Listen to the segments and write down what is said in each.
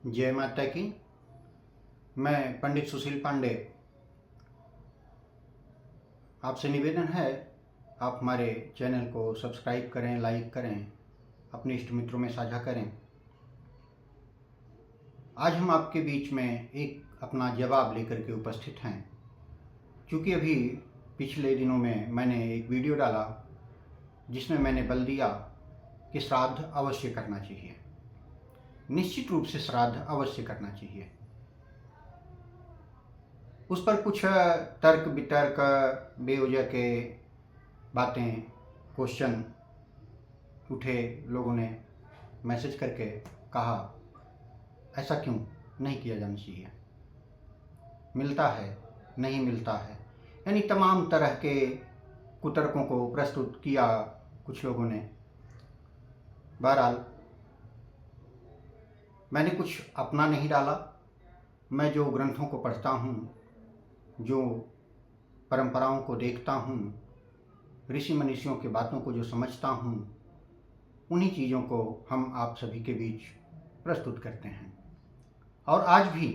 जय माता की। मैं पंडित सुशील पांडे। आपसे निवेदन है, आप हमारे चैनल को सब्सक्राइब करें, लाइक करें, अपने इष्ट मित्रों में साझा करें। आज हम आपके बीच में एक अपना जवाब लेकर के उपस्थित हैं। क्योंकि अभी पिछले दिनों में मैंने एक वीडियो डाला जिसमें मैंने बल दिया कि श्राद्ध अवश्य करना चाहिए, निश्चित रूप से श्राद्ध अवश्य करना चाहिए। उस पर कुछ तर्क वितर्क, बेवजह के बातें, क्वेश्चन उठे। लोगों ने मैसेज करके कहा ऐसा क्यों नहीं किया जाना चाहिए, मिलता है नहीं मिलता है, यानी तमाम तरह के कुतर्कों को प्रस्तुत किया कुछ लोगों ने। बहरहाल मैंने कुछ अपना नहीं डाला। मैं जो ग्रंथों को पढ़ता हूँ, जो परंपराओं को देखता हूँ, ऋषि मनीषियों की बातों को जो समझता हूँ, उन्हीं चीज़ों को हम आप सभी के बीच प्रस्तुत करते हैं। और आज भी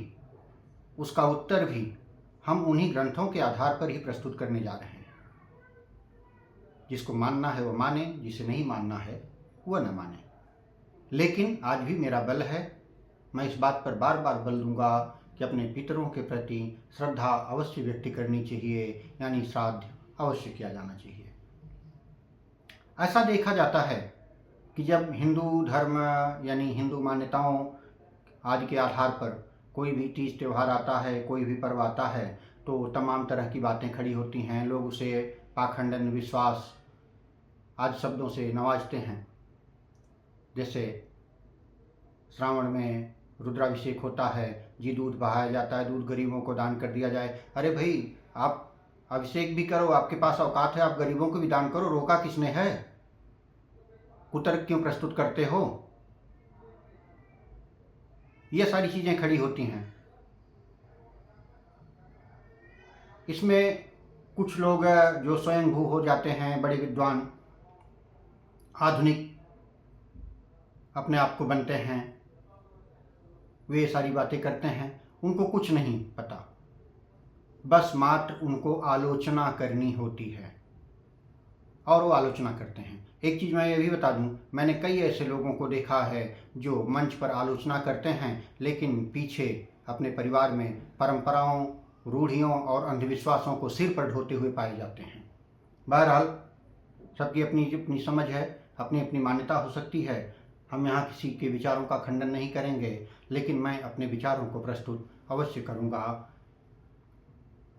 उसका उत्तर भी हम उन्हीं ग्रंथों के आधार पर ही प्रस्तुत करने जा रहे हैं। जिसको मानना है वो माने, जिसे नहीं मानना है वह न माने। लेकिन आज भी मेरा बल है, मैं इस बात पर बार बार बल दूंगा कि अपने पितरों के प्रति श्रद्धा अवश्य व्यक्त करनी चाहिए, यानी श्राद्ध अवश्य किया जाना चाहिए। ऐसा देखा जाता है कि जब हिंदू धर्म यानी हिंदू मान्यताओं आदि के आधार पर कोई भी तीज त्यौहार आता है, कोई भी पर्व आता है, तो तमाम तरह की बातें खड़ी होती हैं। लोग उसे पाखंड, अंधविश्वास आदि शब्दों से नवाजते हैं। जैसे श्रावण में रुद्राभिषेक होता है, जी दूध बहाया जाता है, दूध गरीबों को दान कर दिया जाए। अरे भाई, आप अभिषेक भी करो, आपके पास औकात है, आप गरीबों को भी दान करो, रोका किसने है? कुतर्क क्यों प्रस्तुत करते हो? ये सारी चीज़ें खड़ी होती हैं। इसमें कुछ लोग जो स्वयंभू हो जाते हैं, बड़े विद्वान, आधुनिक अपने आप को बनते हैं, वे सारी बातें करते हैं। उनको कुछ नहीं पता, बस मात्र उनको आलोचना करनी होती है और वो आलोचना करते हैं। एक चीज़ मैं ये भी बता दूं, मैंने कई ऐसे लोगों को देखा है जो मंच पर आलोचना करते हैं, लेकिन पीछे अपने परिवार में परंपराओं, रूढ़ियों और अंधविश्वासों को सिर पर ढोते हुए पाए जाते हैं। बहरहाल सबकी अपनी अपनी समझ है, अपनी अपनी मान्यता हो सकती है। हम यहाँ किसी के विचारों का खंडन नहीं करेंगे, लेकिन मैं अपने विचारों को प्रस्तुत अवश्य करूँगा।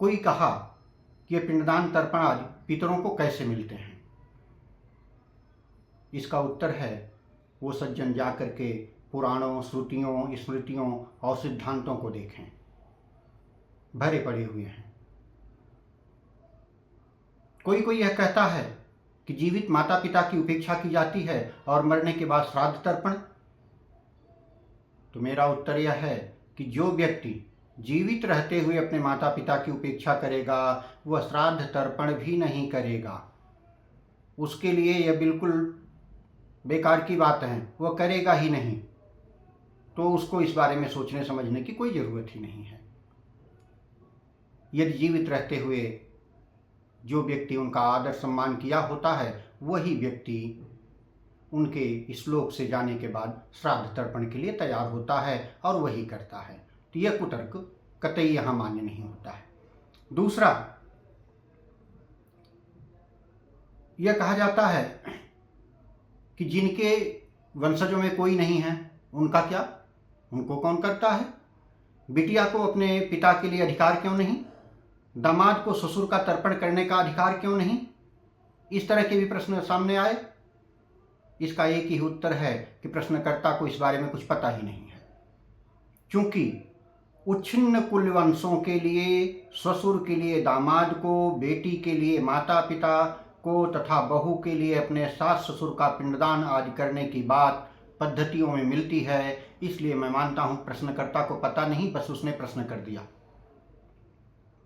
कोई कहा कि ये पिंडदान तर्पण आदि पितरों को कैसे मिलते हैं? इसका उत्तर है, वो सज्जन जा कर के पुराणों, श्रुतियों, स्मृतियों और सिद्धांतों को देखें, भरे पड़े हुए हैं। कोई कोई यह कहता है कि जीवित माता पिता की उपेक्षा की जाती है और मरने के बाद श्राद्ध तर्पण। तो मेरा उत्तर यह है कि जो व्यक्ति जीवित रहते हुए अपने माता पिता की उपेक्षा करेगा, वह श्राद्ध तर्पण भी नहीं करेगा। उसके लिए यह बिल्कुल बेकार की बात है, वह करेगा ही नहीं। तो उसको इस बारे में सोचने समझने की कोई ज़रूरत ही नहीं है। यदि जीवित रहते हुए जो व्यक्ति उनका आदर सम्मान किया होता है, वही व्यक्ति उनके श्लोक से जाने के बाद श्राद्ध तर्पण के लिए तैयार होता है और वही करता है। तो यह कुतर्क कतई यहाँ मान्य नहीं होता है। दूसरा, यह कहा जाता है कि जिनके वंशजों में कोई नहीं है, उनका क्या, उनको कौन करता है? बिटिया को अपने पिता के लिए अधिकार क्यों नहीं? दामाद को ससुर का तर्पण करने का अधिकार क्यों नहीं? इस तरह के भी प्रश्न सामने आए। इसका एक ही उत्तर है कि प्रश्नकर्ता को इस बारे में कुछ पता ही नहीं है। क्योंकि उच्छिन्न कुल वंशों के लिए, ससुर के लिए दामाद को, बेटी के लिए माता पिता को तथा बहू के लिए अपने सास ससुर का पिंडदान आदि करने की बात पद्धतियों में मिलती है। इसलिए मैं मानता हूँ प्रश्नकर्ता को पता नहीं, बस उसने प्रश्न कर दिया।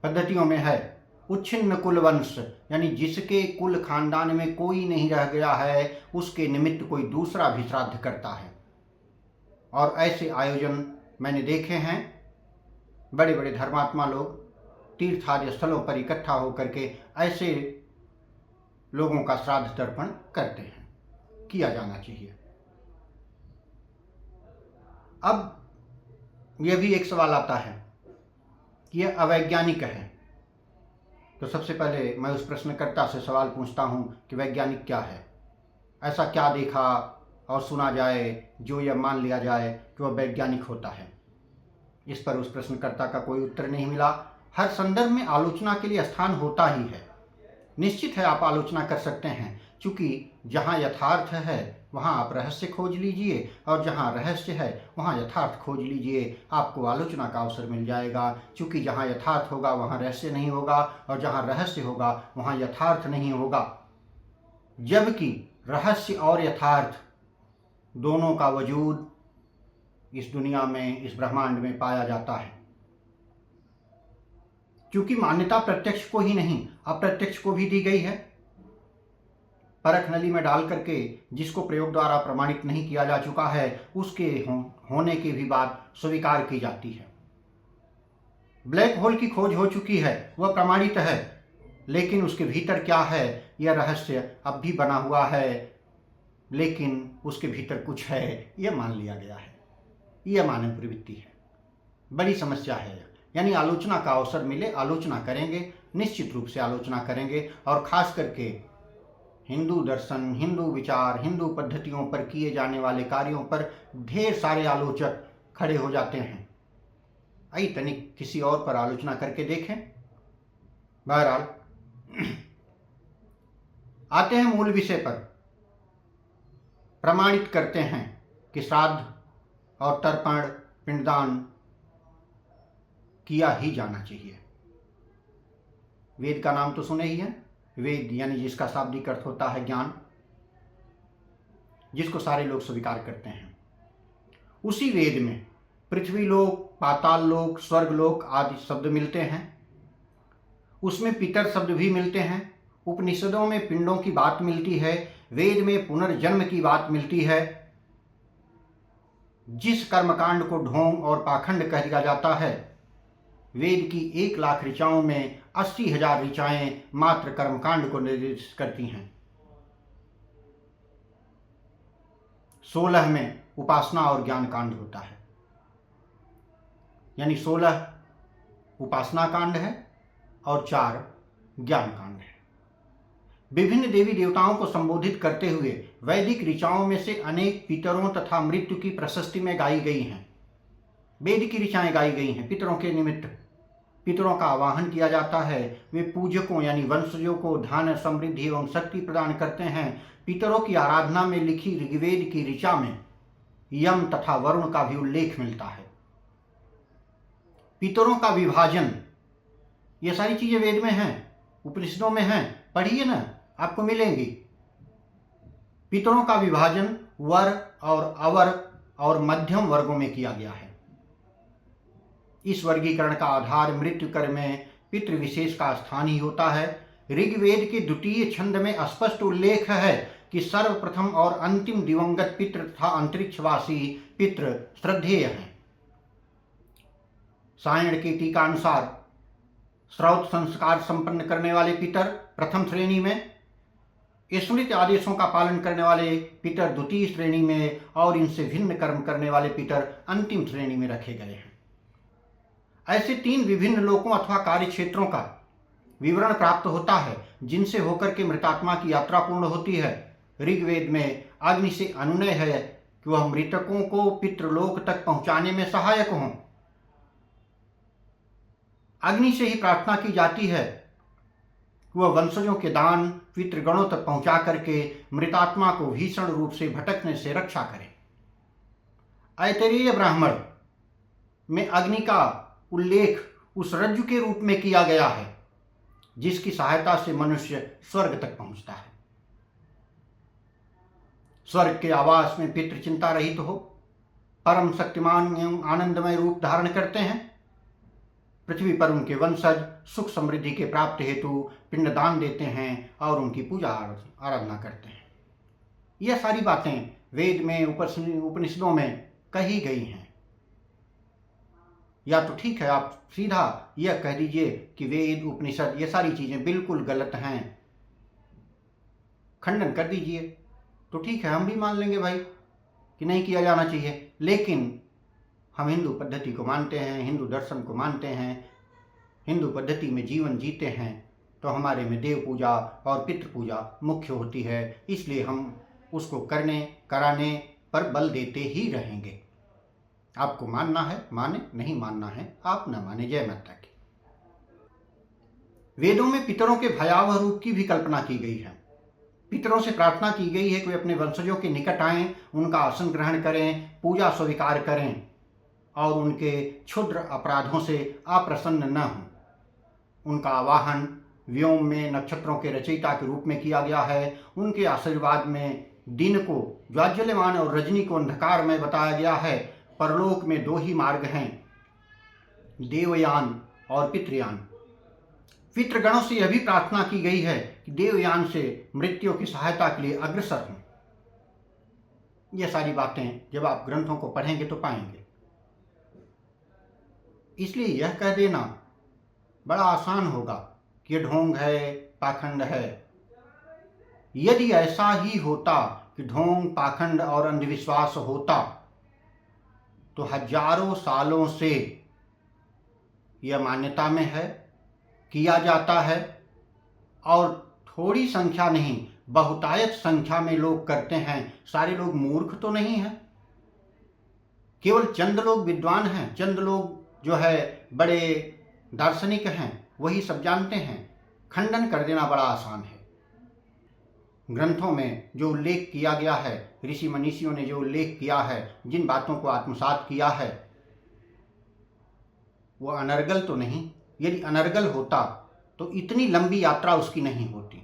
पद्धतियों में है उच्छिन्न कुल वंश, यानी जिसके कुल खानदान में कोई नहीं रह गया है, उसके निमित्त कोई दूसरा भी श्राद्ध करता है। और ऐसे आयोजन मैंने देखे हैं बड़े बड़े धर्मात्मा लोग तीर्थादि स्थलों पर इकट्ठा होकर के ऐसे लोगों का श्राद्ध तर्पण करते हैं। किया जाना चाहिए। अब यह भी एक सवाल आता है कि यह अवैज्ञानिक है, तो सबसे पहले मैं उस प्रश्नकर्ता से सवाल पूछता हूं कि वैज्ञानिक क्या है। ऐसा क्या देखा और सुना जाए जो यह मान लिया जाए कि वह वैज्ञानिक होता है। इस पर उस प्रश्नकर्ता का कोई उत्तर नहीं मिला। हर संदर्भ में आलोचना के लिए स्थान होता ही है। निश्चित है आप आलोचना कर सकते हैं, क्योंकि जहाँ यथार्थ है वहाँ आप रहस्य खोज लीजिए और जहाँ रहस्य है वहाँ यथार्थ खोज लीजिए, आपको आलोचना का अवसर मिल जाएगा। क्योंकि जहाँ यथार्थ होगा वहाँ रहस्य नहीं होगा और जहाँ रहस्य होगा वहाँ यथार्थ नहीं होगा। जबकि रहस्य और यथार्थ दोनों का वजूद इस दुनिया में, इस ब्रह्मांड में पाया जाता है। क्योंकि मान्यता प्रत्यक्ष को ही नहीं अप्रत्यक्ष को भी दी गई है। परख नली में डाल करके जिसको प्रयोग द्वारा प्रमाणित नहीं किया जा चुका है उसके होने की भी बात स्वीकार की जाती है। ब्लैक होल की खोज हो चुकी है, वह प्रमाणित है, लेकिन उसके भीतर क्या है यह रहस्य अब भी बना हुआ है। लेकिन उसके भीतर कुछ है यह मान लिया गया है। यह मानव प्रवृत्ति है। बड़ी समस्या है। यानी आलोचना का अवसर मिले आलोचना करेंगे, निश्चित रूप से आलोचना करेंगे। और खास करके हिंदू दर्शन, हिंदू विचार, हिंदू पद्धतियों पर किए जाने वाले कार्यों पर ढेर सारे आलोचक खड़े हो जाते हैं। आइए तनिक किसी और पर आलोचना करके देखें। बहरहाल आते हैं मूल विषय पर। प्रमाणित करते हैं कि श्राद्ध और तर्पण, पिंडदान किया ही जाना चाहिए। वेद का नाम तो सुने ही है। वेद यानी जिसका शाब्दिक अर्थ होता है ज्ञान, जिसको सारे लोग स्वीकार करते हैं। उसी वेद में पृथ्वी लोक, पाताल लोक, स्वर्ग लोक आदि शब्द मिलते हैं। उसमें पितर शब्द भी मिलते हैं। उपनिषदों में पिंडों की बात मिलती है। वेद में पुनर्जन्म की बात मिलती है। जिस कर्मकांड को ढोंग और पाखंड कह दिया जाता है, वेद की 1,00,000 ऋचाओं में 80,000 ऋचाएं मात्र कर्मकांड को निर्देशित करती हैं। 16 में उपासना और ज्ञान कांड होता है। यानी 16 उपासना कांड है और 4 ज्ञान कांड है। विभिन्न देवी देवताओं को संबोधित करते हुए वैदिक ऋचाओं में से अनेक पितरों तथा मृत्यु की प्रशस्ति में गाई गई हैं। वेद की ऋचाएं गाई गई हैं पितरों के निमित्त। पितरों का आवाहन किया जाता है। वे पूजकों यानी वंशजों को धन, समृद्धि एवं शक्ति प्रदान करते हैं। पितरों की आराधना में लिखी ऋग्वेद की ऋचा में यम तथा वरुण का भी उल्लेख मिलता है। पितरों का विभाजन, ये सारी चीजें वेद में हैं, उपनिषदों में हैं, पढ़िए ना, आपको मिलेंगी। पितरों का विभाजन वर और अवर और मध्यम वर्गों में किया गया है। इस वर्गीकरण का आधार मृत्यु कर्म में पितृ विशेष का स्थान ही होता है। ऋग्वेद के 2 छंद में स्पष्ट उल्लेख है कि सर्वप्रथम और अंतिम दिवंगत पितृ तथा अंतरिक्षवासी पितृ श्रद्धेय हैं। सायण की टीका अनुसार श्रौत संस्कार संपन्न करने वाले पितर प्रथम श्रेणी में, स्मृत आदेशों का पालन करने वाले पितर द्वितीय श्रेणी में और इनसे भिन्न कर्म करने वाले पितर अंतिम श्रेणी में रखे गए हैं। ऐसे 3 विभिन्न लोकों अथवा कार्य क्षेत्रों का विवरण प्राप्त होता है जिनसे होकर के मृतात्मा की यात्रा पूर्ण होती है। ऋग्वेद में अग्नि से अनुनय है कि वह मृतकों को पितृलोक तक पहुंचाने में सहायक हों। अग्नि से ही प्रार्थना की जाती है कि वह वंशजों के दान पितृगणों तक पहुंचा करके मृतात्मा को भीषण रूप से भटकने से रक्षा करे। ऐतरेय ब्राह्मण में अग्नि का उल्लेख उस रज्जु के रूप में किया गया है जिसकी सहायता से मनुष्य स्वर्ग तक पहुंचता है। स्वर्ग के आवास में पितृ चिंता रहित हो परम शक्तिमान एवं आनंदमय रूप धारण करते हैं। पृथ्वी पर उनके वंशज सुख समृद्धि के प्राप्त हेतु पिंडदान देते हैं और उनकी पूजा आराधना करते हैं। यह सारी बातें वेद में उपनिषदों में कही गई हैं। या तो ठीक है आप सीधा यह कह दीजिए कि वेद उपनिषद ये सारी चीज़ें बिल्कुल गलत हैं, खंडन कर दीजिए, तो ठीक है हम भी मान लेंगे भाई कि नहीं किया जाना चाहिए। लेकिन हम हिंदू पद्धति को मानते हैं, हिंदू दर्शन को मानते हैं, हिंदू पद्धति में जीवन जीते हैं, तो हमारे में देव पूजा और पितृ पूजा मुख्य होती है, इसलिए हम उसको करने कराने पर बल देते ही रहेंगे। आपको मानना है माने, नहीं मानना है आप न माने। जय माता की। वेदों में पितरों के भयावह रूप की भी कल्पना की गई है। पितरों से प्रार्थना की गई है कि वे अपने वंशजों के निकट आएं, उनका आसन ग्रहण करें, पूजा स्वीकार करें और उनके क्षुद्र अपराधों से अप्रसन्न न हों। उनका आवाहन व्योम में नक्षत्रों के रचयिता के रूप में किया गया है। उनके आशीर्वाद में दिन को ज्वाज्वल्यमान और रजनी को अंधकार में बताया गया है। परलोक में दो ही मार्ग हैं, देवयान और पितृयान। पितृगणों से यह भी प्रार्थना की गई है कि देवयान से मृत्यु की सहायता के लिए अग्रसर हों। ये सारी बातें जब आप ग्रंथों को पढ़ेंगे तो पाएंगे। इसलिए यह कह देना बड़ा आसान होगा कि ढोंग है, पाखंड है। यदि ऐसा ही होता कि ढोंग, पाखंड और अंधविश्वास होता तो हजारों सालों से यह मान्यता में है, किया जाता है और थोड़ी संख्या नहीं बहुतायत संख्या में लोग करते हैं। सारे लोग मूर्ख तो नहीं हैं, केवल चंद लोग विद्वान हैं, चंद लोग जो है बड़े दार्शनिक हैं, वही सब जानते हैं। खंडन कर देना बड़ा आसान है। ग्रंथों में जो उल्लेख किया गया है, ऋषि मनीषियों ने जो उल्लेख किया है, जिन बातों को आत्मसात किया है, वो अनर्गल तो नहीं। यदि अनर्गल होता तो इतनी लंबी यात्रा उसकी नहीं होती,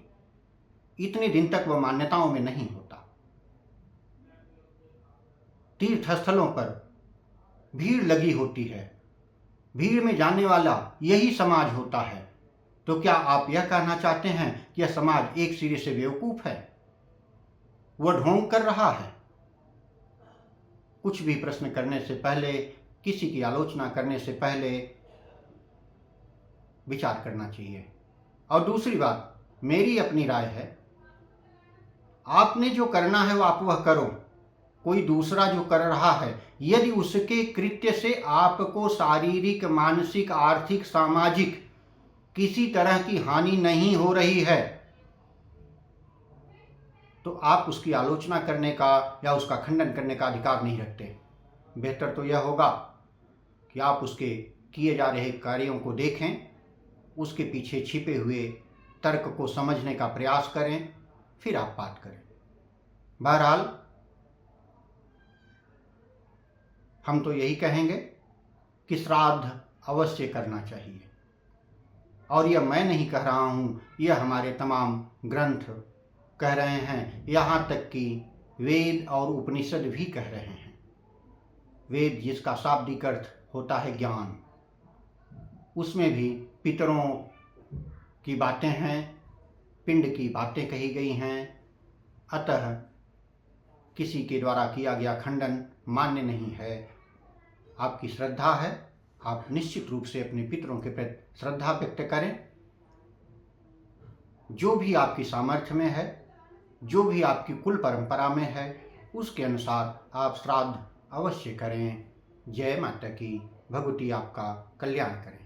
इतने दिन तक वह मान्यताओं में नहीं होता। तीर्थ स्थलों पर भीड़ लगी होती है, भीड़ में जाने वाला यही समाज होता है। तो क्या आप यह कहना चाहते हैं कि यह समाज एक सिरे से बेवकूफ है, वह ढोंग कर रहा है? कुछ भी प्रश्न करने से पहले, किसी की आलोचना करने से पहले विचार करना चाहिए। और दूसरी बात, मेरी अपनी राय है, आपने जो करना है वो आप वह करो। कोई दूसरा जो कर रहा है, यदि उसके कृत्य से आपको शारीरिक, मानसिक, आर्थिक, सामाजिक किसी तरह की हानि नहीं हो रही है, तो आप उसकी आलोचना करने का या उसका खंडन करने का अधिकार नहीं रखते। बेहतर तो यह होगा कि आप उसके किए जा रहे कार्यों को देखें, उसके पीछे छिपे हुए तर्क को समझने का प्रयास करें, फिर आप बात करें। बहरहाल हम तो यही कहेंगे कि श्राद्ध अवश्य करना चाहिए। और यह मैं नहीं कह रहा हूँ, यह हमारे तमाम ग्रंथ कह रहे हैं, यहाँ तक कि वेद और उपनिषद भी कह रहे हैं। वेद जिसका शाब्दिक अर्थ होता है ज्ञान, उसमें भी पितरों की बातें हैं, पिंड की बातें कही गई हैं। अतः किसी के द्वारा किया गया खंडन मान्य नहीं है। आपकी श्रद्धा है, आप निश्चित रूप से अपने पितरों के प्रति श्रद्धा व्यक्त करें। जो भी आपकी सामर्थ्य में है, जो भी आपकी कुल परंपरा में है, उसके अनुसार आप श्राद्ध अवश्य करें। जय माता की। भगवती आपका कल्याण करें।